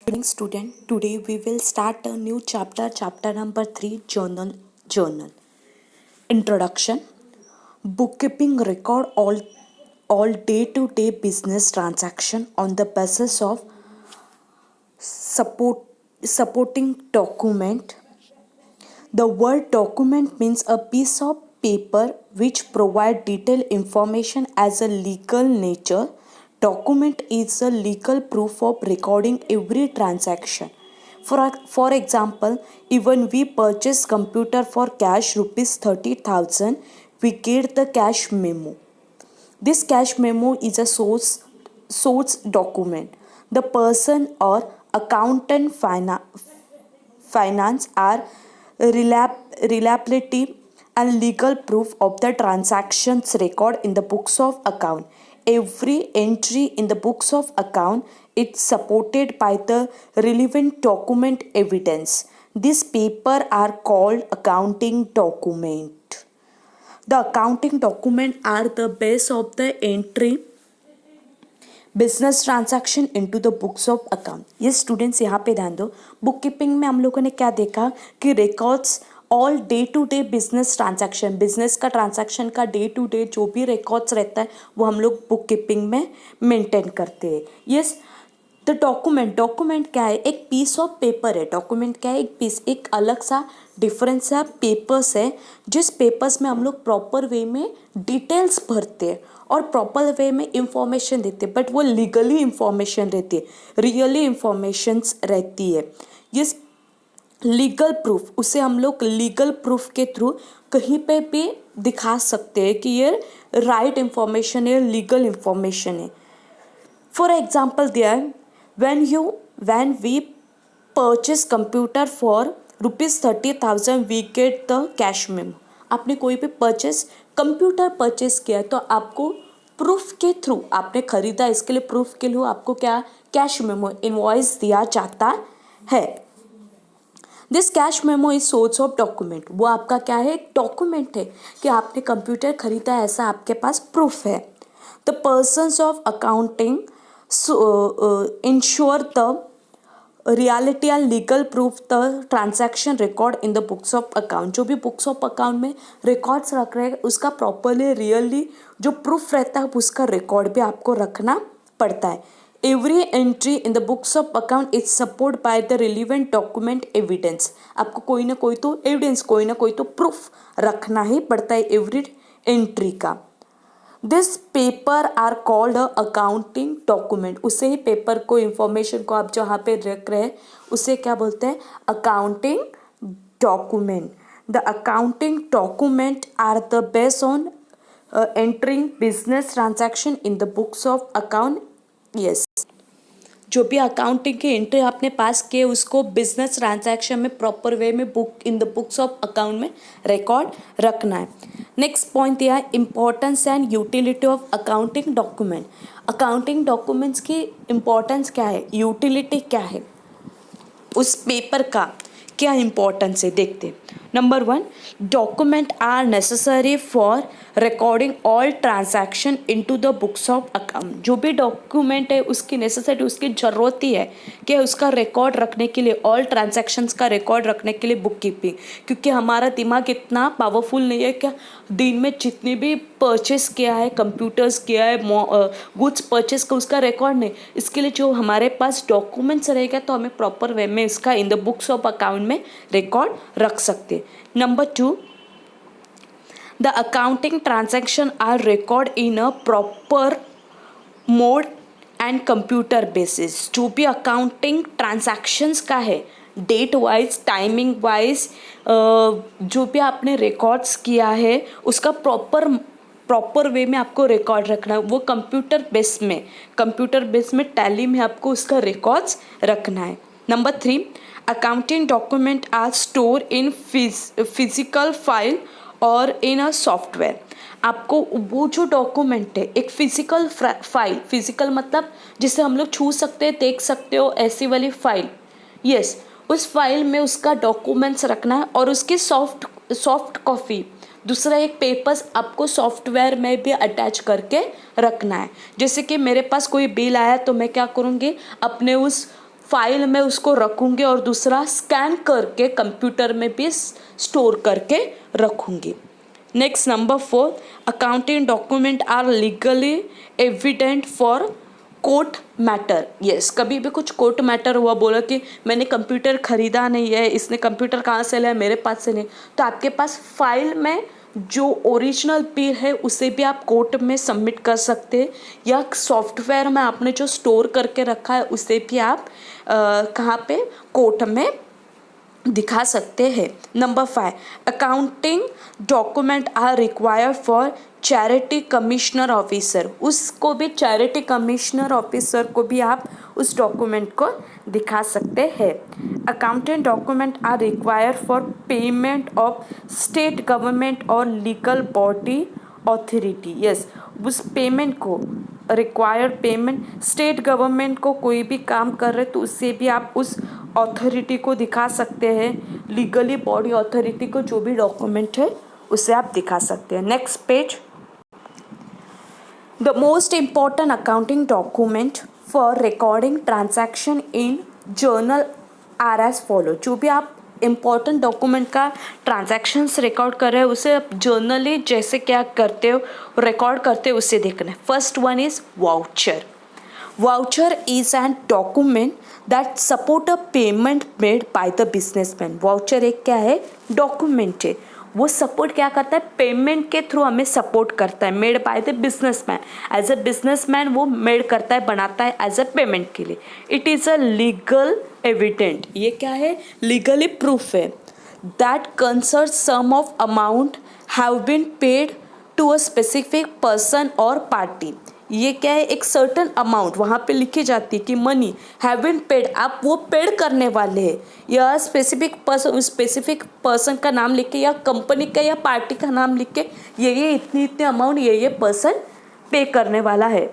Morning student, today we will start a new chapter number 3, journal. Introduction. Bookkeeping record all day-to-day business transaction on the basis of supporting document. The word document means a piece of paper which provide detailed information as a legal nature. Document is a legal proof of recording every transaction. For example, even we purchase computer for cash rupees 30,000, we get the cash memo. This cash memo is a source document. The person or accountant finance are reliability and legal proof of the transactions record in the books of account. Every entry in the books of account is supported by the relevant document evidence. These paper are called accounting document. The accounting document are the base of the entry business transaction into the books of account. ये students यहाँ पे ध्यान दो. Book keeping में हम लोगों ने क्या देखा कि records all day to day business transaction, business का ट्रांजैक्शन का डे टू डे जो भी रिकॉर्ड्स रहता है वो हम लोग बुक कीपिंग में मेंटेन करते हैं. यस, द डॉक्यूमेंट क्या है? एक पीस ऑफ पेपर है. डॉक्यूमेंट क्या है? एक अलग सा डिफरेंट सा पेपर्स है जिस पेपर्स में हम लोग प्रॉपर वे में डिटेल्स भरते हैं और प्रॉपर वे में इंफॉर्मेशन देते हैं, बट वो लीगली इंफॉर्मेशन रहती है, रियली इंफॉर्मेशंस रहती है. ये लीगल प्रूफ, उसे हम लोग लीगल प्रूफ के थ्रू कहीं पे भी दिखा सकते हैं कि ये राइट इंफॉर्मेशन है, लीगल इंफॉर्मेशन है. For example there when we purchase computer for rupees 30,000 we get the cash memo. आपने कोई भी कंप्यूटर परचेस किया तो आपको प्रूफ के थ्रू, आपने खरीदा इसके लिए प्रूफ के लिए आपको क्या कैश मेमो इनवॉइस दिया जाता है. This cash memo is source of document. वो आपका क्या है? एक डॉक्यूमेंट है कि आपने कंप्यूटर खरीदा है, ऐसा आपके पास प्रूफ है. The persons of accounting ensure the reality and legal proof the transaction record in the books of account. जो भी बुक्स ऑफ अकाउंट में रिकॉर्ड्स रख रहे हैं उसका प्रॉपरली रियली जो प्रूफ रहता है उसका रिकॉर्ड भी आपको रखना पड़ता है. Every entry in the books of account is support by the relevant document evidence. आपको कोई ना कोई तो एविडेंस, कोई ना कोई तो प्रूफ रखना ही पड़ता है एवरी एंट्री का. This paper are called accounting document. उसे ही पेपर को, इंफॉर्मेशन को आप जहाँ पे रख रहे हैं उसे क्या बोलते हैं? Accounting document. The accounting document are the based on entering business transaction in the books of account. Yes, जो भी अकाउंटिंग की एंट्री आपने पास किए उसको बिजनेस ट्रांजैक्शन में प्रॉपर वे में in the books of account में रिकॉर्ड रखना है. नेक्स्ट पॉइंट दिया है importance and utility of accounting document. Accounting documents की इम्पोर्टेंस क्या है, यूटिलिटी क्या है, उस पेपर का क्या इम्पोर्टेंस है देखते. Number 1, document are necessary for recording all transaction into the books of account. जो भी डॉक्यूमेंट है उसकी नेसेसिटी, उसकी ज़रूरत ही है कि उसका रिकॉर्ड रखने के लिए, ऑल ट्रांजैक्शंस का रिकॉर्ड रखने के लिए बुक कीपिंग. क्योंकि हमारा दिमाग इतना पावरफुल नहीं है कि दिन में जितने भी परचेस किया है, कंप्यूटर्स किया है, गुड्स परचेस का उसका रिकॉर्ड नहीं. इसके लिए जो हमारे पास डॉक्यूमेंट्स रहेगा तो हमें प्रॉपर वे में इसका इन द बुक्स ऑफ अकाउंट में रिकॉर्ड रख सकते. Number 2, the accounting transaction are record in a proper mode and computer basis. जो भी accounting transactions का है, डेट वाइज, टाइमिंग वाइज, जो भी आपने रिकॉर्ड्स किया है उसका प्रॉपर वे में आपको रिकॉर्ड रखना है. वो कंप्यूटर बेस में टैली में आपको उसका रिकॉर्ड्स रखना है. Number 3, accounting document are store in physical file और इन अ सॉफ्टवेयर. आपको वो जो डॉक्यूमेंट है एक फिजिकल फाइल, फिजिकल मतलब जिसे हम लोग छू सकते हैं, देख सकते हो, ऐसी वाली फाइल. यस, उस फाइल में उसका डॉक्यूमेंट्स रखना है और उसकी सॉफ्ट कॉपी, दूसरा एक पेपर्स आपको सॉफ्टवेयर में भी अटैच करके रखना है. जैसे कि मेरे पास कोई बिल आया तो मैं क्या करूँगी, अपने उस फाइल में उसको रखूँगी और दूसरा स्कैन करके कंप्यूटर में भी स्टोर करके रखूँगी। Next number 4, accounting document are legally evident for court matter. Yes, कभी भी कुछ कोर्ट मैटर हुआ, बोला कि मैंने कंप्यूटर खरीदा नहीं है, इसने कंप्यूटर कहाँ से लिया, मेरे पास से नहीं, तो आपके पास फाइल में जो ओरिजिनल बिल है उसे भी आप कोर्ट में सबमिट कर सकते हैं, या सॉफ्टवेयर में आपने जो स्टोर करके रखा है उसे भी आप कहाँ पे, कोर्ट में दिखा सकते हैं। Number 5, accounting document are required for charity commissioner officer. उसको भी चैरिटी कमिश्नर ऑफिसर को भी आप उस डॉक्यूमेंट को दिखा सकते हैं। Accounting document are required for payment of state government और लीगल बॉडी ऑथोरिटी। यस, उस पेमेंट को, रिक्वायर्ड पेमेंट स्टेट गवर्नमेंट को कोई भी काम कर रहे तो उससे भी आप उस अथॉरिटी को दिखा सकते हैं, लीगली बॉडी अथॉरिटी को जो भी डॉक्यूमेंट है उसे आप दिखा सकते हैं। Next page, the most important accounting document for recording transaction in journal are as follow. जो भी आप इम्पॉर्टेंट डॉक्यूमेंट का ट्रांजैक्शंस रिकॉर्ड कर रहे हो उसे आप जर्नली जैसे क्या करते हो, रिकॉर्ड करते हो, उसे देखना है। First one is voucher. Voucher is an document that support a payment made by the businessman। Voucher एक क्या है, डॉक्यूमेंट है, वो सपोर्ट क्या करता है, पेमेंट के थ्रू हमें सपोर्ट करता है, made by the businessman. As a businessman वो मेड करता है, बनाता है एज अ पेमेंट के लिए। It is a legal evident, ये क्या है, लीगली प्रूफ है, that concern some of amount have been paid to a specific person और पार्टी। ये क्या है, एक सर्टन अमाउंट वहाँ पे लिखी जाती है कि मनी हैव बीन पेड, आप वो पेड करने वाले हैं, या स्पेसिफिक पर्सन का नाम लिख के, या कंपनी का या पार्टी का नाम लिख के, ये इतनी अमाउंट ये पर्सन पे करने वाला है।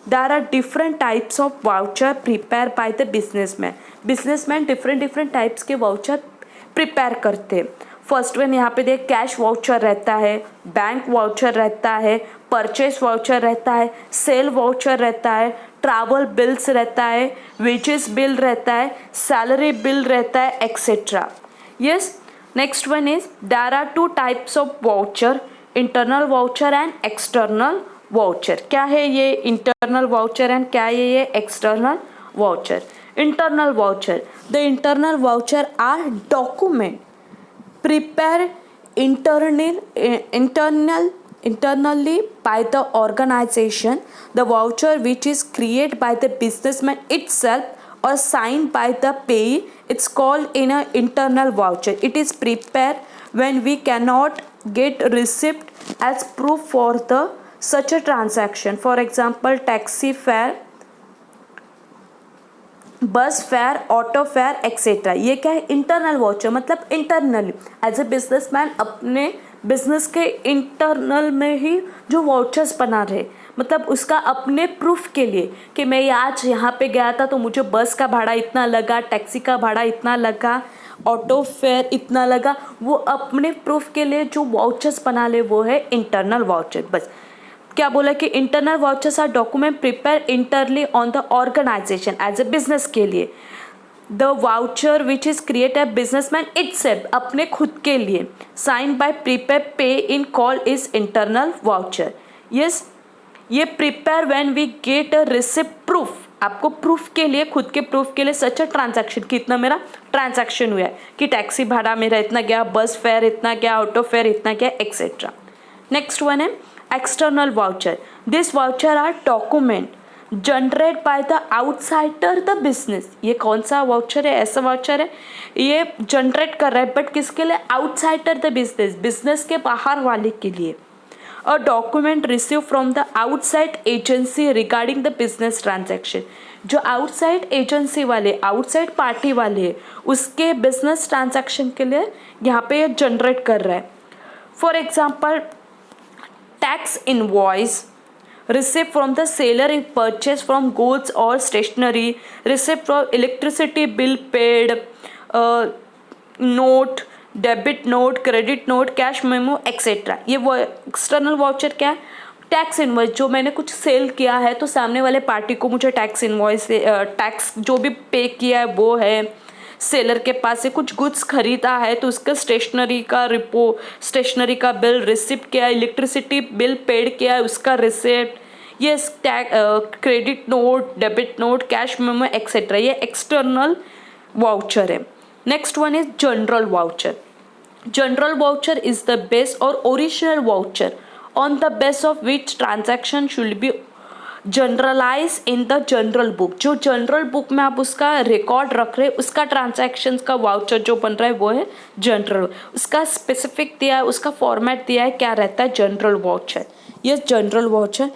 There are different types of voucher prepare by the businessman. Businessman different types के वाउचर प्रिपेयर करते हैं। फर्स्ट वन यहाँ पे देख, कैश वाउचर रहता है, बैंक वाउचर रहता है, परचेस वाउचर रहता है, सेल वाउचर रहता है, ट्रैवल बिल्स रहता है, वेजेस बिल रहता है, सैलरी बिल रहता है, etcetera. Yes, next one is there are 2 types of voucher, internal voucher and external voucher. क्या है ये इंटरनल वाउचर एंड क्या है ये external voucher? Internal voucher, the internal voucher are document prepared internally by the organization. The voucher which is created by the businessman itself or signed by the payee, it's called in an internal voucher. It is prepared when we cannot get receipt as proof for the such a transaction. For example, taxi fare, बस fair, auto fair, etcetera. ये क्या है, internal voucher, मतलब internally as a businessman अपने business के internal में ही जो vouchers बना रहे, मतलब उसका अपने प्रूफ के लिए कि मैं आज यहाँ पे गया था तो मुझे बस का भाड़ा इतना लगा, टैक्सी का भाड़ा इतना लगा, ऑटो फेयर इतना लगा, वो अपने प्रूफ के लिए जो वाउचर्स बना ले वो है इंटरनल वाउचर। बस क्या बोला कि internal vouchers are document prepare internally on the organisation as a business के लिए। The voucher which is create a businessman itself, अपने खुद के लिए, sign by prepare pay in call is internal voucher. Yes, ये prepare when we get a receipt proof, आपको proof के लिए, खुद के प्रूफ के लिए सच अ ट्रांजैक्शन कि इतना मेरा ट्रांजैक्शन हुआ है, कि टैक्सी भाड़ा मेरा इतना गया, बस फेयर इतना गया, ऑटो फेयर इतना गया, एक्सेट्रा। नेक्स्ट वन है external voucher. This voucher are document generate by the outsider the business. ये कौन सा वाउचर है, ऐसा वाउचर है ये जनरेट कर रहा है, बट किसके लिए, आउटसाइडर द बिजनेस, बिजनेस के बाहर वाले के लिए। A document receive from the outside agency regarding the business transaction. जो आउटसाइड एजेंसी वाले, आउटसाइड पार्टी वाले है, उसके बिजनेस ट्रांजैक्शन के लिए यहाँ पे ये जनरेट कर रहा है। For example, tax invoice receipt from the seller in purchase from goods or stationery, receipt from electricity bill paid, note, debit note, credit note, cash memo, etc. ये वो एक्सटर्नल वाउचर क्या है, टैक्स इनवॉइस, जो मैंने कुछ cell किया है तो सामने वाले पार्टी को मुझे टैक्स इनवॉइस, टैक्स जो भी पे किया है वो है। सेलर के पास से कुछ गुड्स खरीदा है तो उसका स्टेशनरी का बिल, रिसिप्ट क्या है, इलेक्ट्रिसिटी बिल पेड किया है उसका रिसिप्ट, ये credit note, debit note, cash memo etcetera, ये एक्सटर्नल वाउचर है। Next one is journal voucher. Journal voucher is the base और original voucher on the base of which transaction should be journalise in the journal book. जो journal book में आप उसका record रख रहे हैं उसका ट्रांजैक्शंस का वाउचर जो बन रहा है वो है जनरल। उसका स्पेसिफिक दिया है, उसका फॉर्मेट दिया है, क्या रहता है जनरल वाउचर। ये general voucher.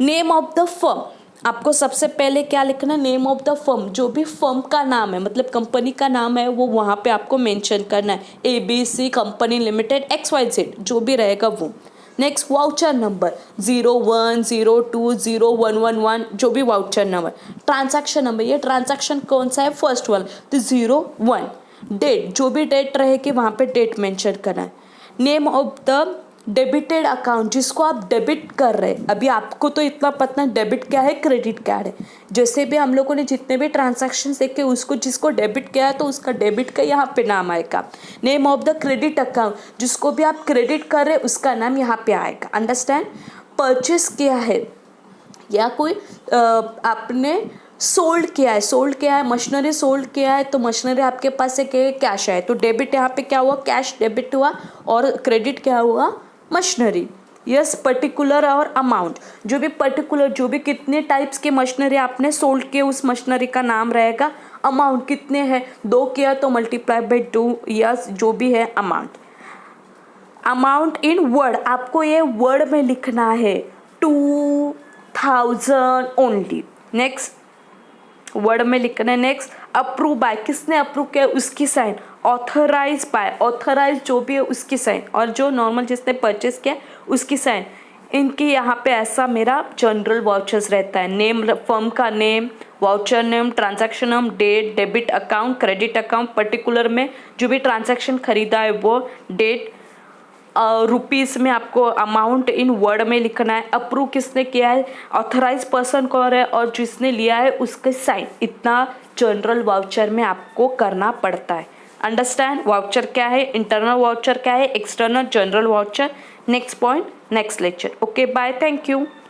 Name of the firm, आपको सबसे पहले क्या लिखना है, नेम ऑफ द फर्म, जो भी फर्म का नाम है मतलब कंपनी का नाम है वो वहाँ पे आपको मेंशन करना है, ABC कंपनी लिमिटेड XYZ जो भी रहेगा वो। नेक्स्ट वाउचर नंबर 01, 02, 0111 जो भी वाउचर नंबर। ट्रांजैक्शन नंबर, ये ट्रांजैक्शन कौन सा है, फर्स्ट वाला तो 01। डेट, जो भी डेट रहेगी वहाँ पे डेट मेंशन करना है। Name of the debited account, जिसको आप डेबिट कर रहे हैं। अभी आपको तो इतना पता है डेबिट क्या है क्रेडिट क्या है। जैसे भी हम लोगों ने जितने भी ट्रांजैक्शन देखे उसको जिसको डेबिट किया है तो उसका डेबिट का यहाँ पे नाम आएगा। Name of the credit account, जिसको भी आप क्रेडिट कर रहे हैं उसका नाम यहाँ पे आएगा। अंडरस्टैंड। परचेस किया है या कोई आपने सोल्ड किया है मशीनरी सोल्ड किया है तो मशीनरी आपके पास से कैश है तो डेबिट यहाँ पे क्या हुआ, कैश डेबिट हुआ, और क्रेडिट क्या हुआ, मशीनरी। यस, पर्टिकुलर और अमाउंट, जो भी पर्टिकुलर, जो भी कितने टाइप्स के मशीनरी आपने सोल्ड किए उस मशीनरी का नाम रहेगा। अमाउंट कितने हैं, 2 किया तो मल्टीप्लाई बाई 2, यस जो भी है अमाउंट। अमाउंट इन वर्ड, आपको ये वर्ड में लिखना है 2000 ओनली। नेक्स्ट वर्ड में लिखना है। नेक्स्ट अप्रूव बाय, किसने अप्रूव किया उसकी साइन। ऑथराइज बाय, ऑथराइज जो भी है उसकी साइन, और जो नॉर्मल जिसने परचेस किया उसकी साइन। इनकी यहाँ पे ऐसा मेरा जनरल वाउचर्स रहता है। नेम, फर्म का name, voucher name, transaction name, date, debit account, credit account, particular में जो भी ट्रांजैक्शन खरीदा है वो, डेट, रुपीज़ में आपको अमाउंट इन वर्ड में लिखना है। अप्रूव किसने किया है, ऑथराइज पर्सन कौन है, और जिसने लिया है उसके साइन। इतना जनरल वाउचर में आपको करना पड़ता है। अंडरस्टैंड। वाउचर क्या है, इंटरनल वाउचर क्या है, external, general voucher. Next point next lecture. Okay bye, thank you.